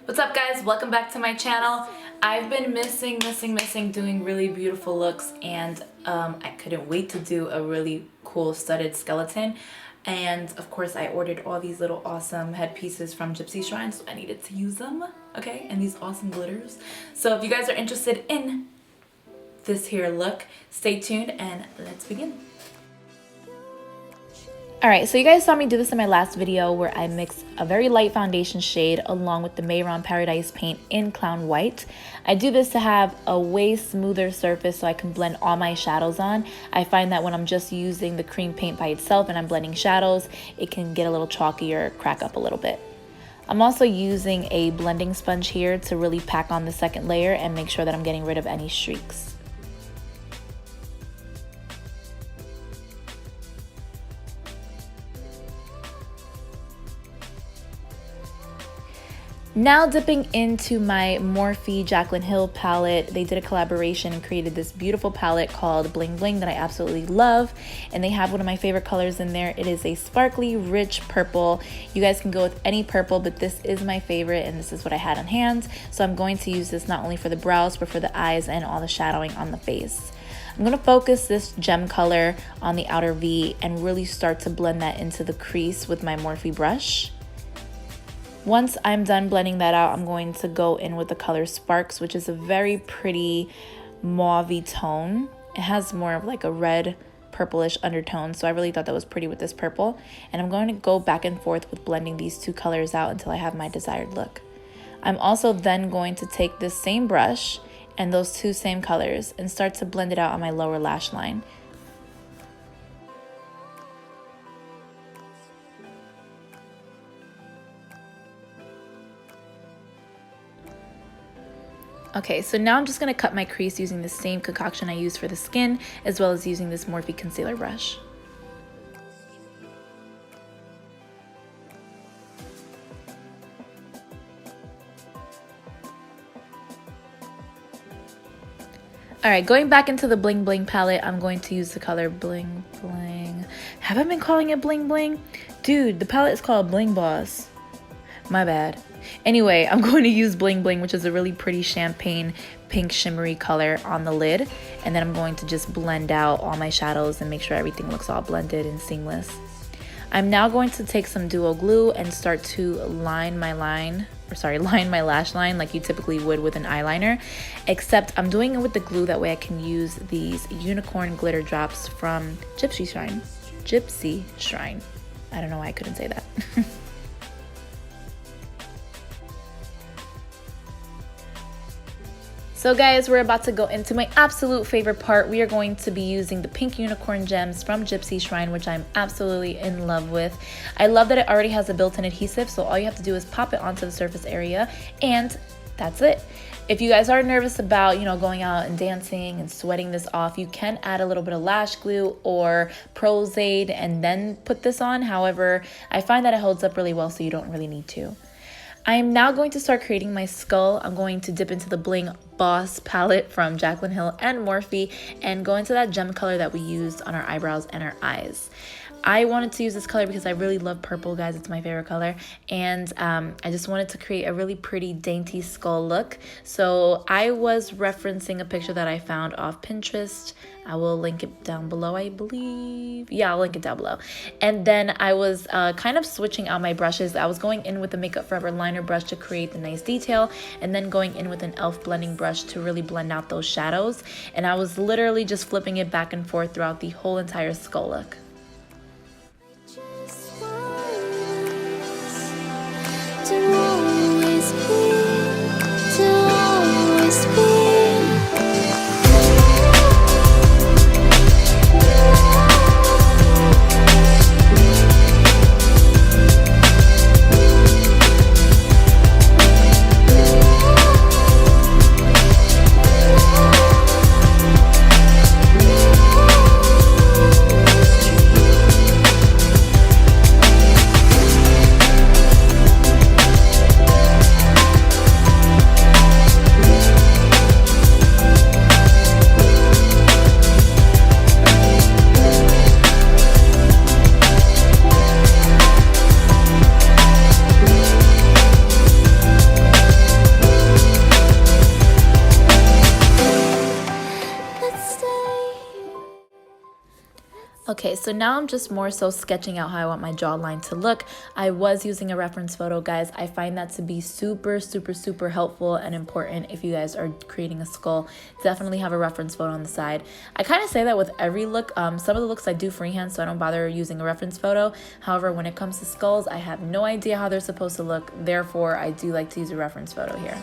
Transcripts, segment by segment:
What's up guys, welcome back to my channel. I've been missing doing really beautiful looks, and I couldn't wait to do a really cool studded skeleton. And of course I ordered all these little awesome headpieces from Gypsy Shrine, so I needed to use them, okay? And these awesome glitters. So if you guys are interested in this here look, stay tuned and let's begin. Alright, so you guys saw me do this in my last video where I mixed a very light foundation shade along with the Mehron Paradise paint in Clown White. I do this to have a way smoother surface so I can blend all my shadows on. I find that when I'm just using the cream paint by itself and I'm blending shadows, it can get a little chalky or crack up a little bit. I'm also using a blending sponge here to really pack on the second layer and make sure that I'm getting rid of any streaks. Now dipping into my Morphe Jaclyn Hill palette. They did a collaboration and created this beautiful palette called Bling Bling that I absolutely love. And they have one of my favorite colors in there. It is a sparkly, rich purple. You guys can go with any purple, but this is my favorite and this is what I had on hand. So I'm going to use this not only for the brows, but for the eyes and all the shadowing on the face. I'm going to focus this gem color on the outer V and really start to blend that into the crease with my Morphe brush. Once I'm done blending that out, I'm going to go in with the color Sparks, which is a very pretty mauve tone. It has more of like a red purplish undertone, so I really thought that was pretty with this purple. And I'm going to go back and forth with blending these two colors out until I have my desired look. I'm also then going to take this same brush and those two same colors and start to blend it out on my lower lash line. Okay, so now I'm just going to cut my crease using the same concoction I used for the skin, as well as using this Morphe concealer brush. Alright, going back into the Bling Bling palette, I'm going to use the color Bling Bling. Have I been calling it Bling Bling? Dude, the palette is called Bling Boss. My bad. Anyway, I'm going to use Bling Bling, which is a really pretty champagne pink shimmery color on the lid. And then I'm going to just blend out all my shadows and make sure everything looks all blended and seamless. I'm now going to take some duo glue and start to line my lash line like you typically would with an eyeliner. Except I'm doing it with the glue, that way I can use these unicorn glitter drops from Gypsy Shrine. Gypsy Shrine. I don't know why I couldn't say that. So guys, we're about to go into my absolute favorite part. We are going to be using the pink unicorn gems from Gypsy Shrine, which I'm absolutely in love with. I love that it already has a built-in adhesive, so all you have to do is pop it onto the surface area, and that's it. If you guys are nervous about, going out and dancing and sweating this off, you can add a little bit of lash glue or Pros-Aid and then put this on. However, I find that it holds up really well, so you don't really need to. I am now going to start creating my skull. I'm going to dip into the Bling Boss palette from Jaclyn Hill and Morphe and go into that gem color that we used on our eyebrows and our eyes. I wanted to use this color because I really love purple, guys. It's my favorite color. And I just wanted to create a really pretty dainty skull look. So I was referencing a picture that I found off Pinterest. I will link it down below, I believe. Yeah, I'll link it down below. And then I was kind of switching out my brushes. I was going in with the Makeup Forever liner brush to create the nice detail, and then going in with an e.l.f. blending brush to really blend out those shadows. And I was literally just flipping it back and forth throughout the whole entire skull look. Okay, so now I'm just more so sketching out how I want my jawline to look. I was using a reference photo, guys. I find that to be super, super, super helpful and important if you guys are creating a skull. Definitely have a reference photo on the side. I kind of say that with every look. Some of the looks I do freehand, so I don't bother using a reference photo. However, when it comes to skulls, I have no idea how they're supposed to look. Therefore, I do like to use a reference photo here.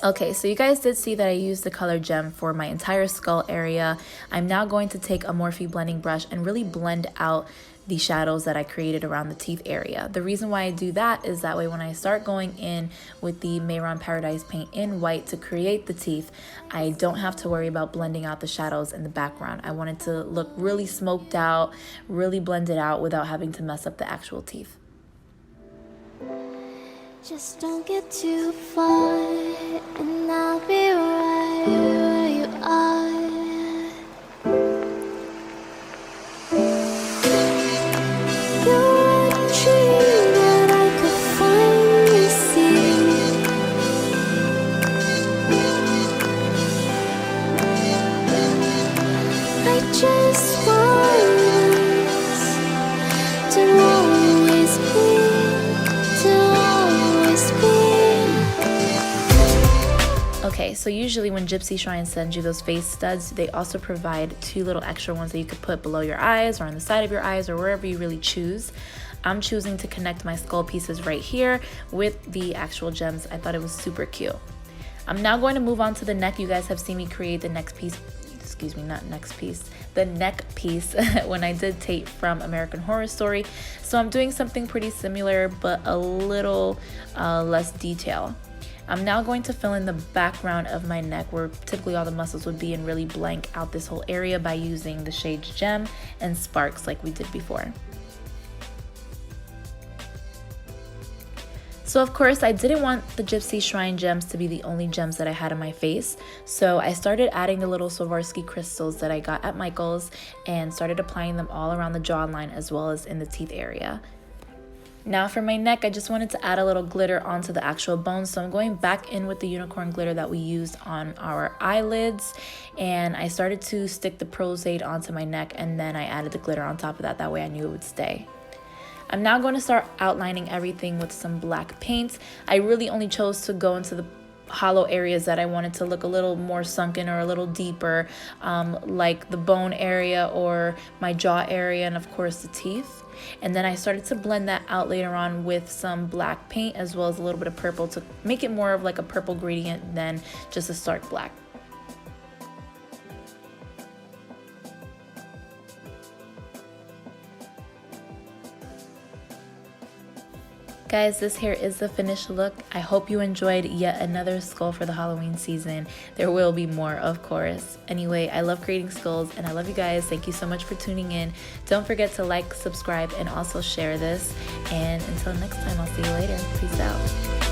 Okay, so you guys did see that I used the color gem for my entire skull area. I'm now going to take a Morphe blending brush and really blend out the shadows that I created around the teeth area. The reason why I do that is that way when I start going in with the Mehron Paradise paint in white to create the teeth, I don't have to worry about blending out the shadows in the background. I want it to look really smoked out, really blended out without having to mess up the actual teeth. Just don't get too far, and I'll be right where you are. You're a dream that I could finally see. I just want us to always be. Okay, so usually when Gypsy Shrine sends you those face studs, they also provide 2 little extra ones that you could put below your eyes or on the side of your eyes or wherever you really choose. I'm choosing to connect my skull pieces right here with the actual gems. I thought it was super cute. I'm now going to move on to the neck. You guys have seen me create the next piece, excuse me, not next piece, the neck piece when I did tape from American Horror Story. So I'm doing something pretty similar, but a little less detail. I'm now going to fill in the background of my neck where typically all the muscles would be and really blank out this whole area by using the shades Gem and Sparks like we did before. So of course I didn't want the Gypsy Shrine gems to be the only gems that I had on my face. So I started adding the little Swarovski crystals that I got at Michael's and started applying them all around the jawline as well as in the teeth area. Now for my neck, I just wanted to add a little glitter onto the actual bones. So I'm going back in with the unicorn glitter that we used on our eyelids. And I started to stick the Prosade onto my neck and then I added the glitter on top of that. That way I knew it would stay. I'm now going to start outlining everything with some black paint. I really only chose to go into the hollow areas that I wanted to look a little more sunken or a little deeper, like the bone area or my jaw area and of course the teeth. And then I started to blend that out later on with some black paint as well as a little bit of purple to make it more of like a purple gradient than just a stark black. Guys, this here is the finished look. I hope you enjoyed yet another skull for the Halloween season. There will be more, of course. Anyway, I love creating skulls and I love you guys. Thank you so much for tuning in. Don't forget to like, subscribe, and also share this. And until next time, I'll see you later. Peace out.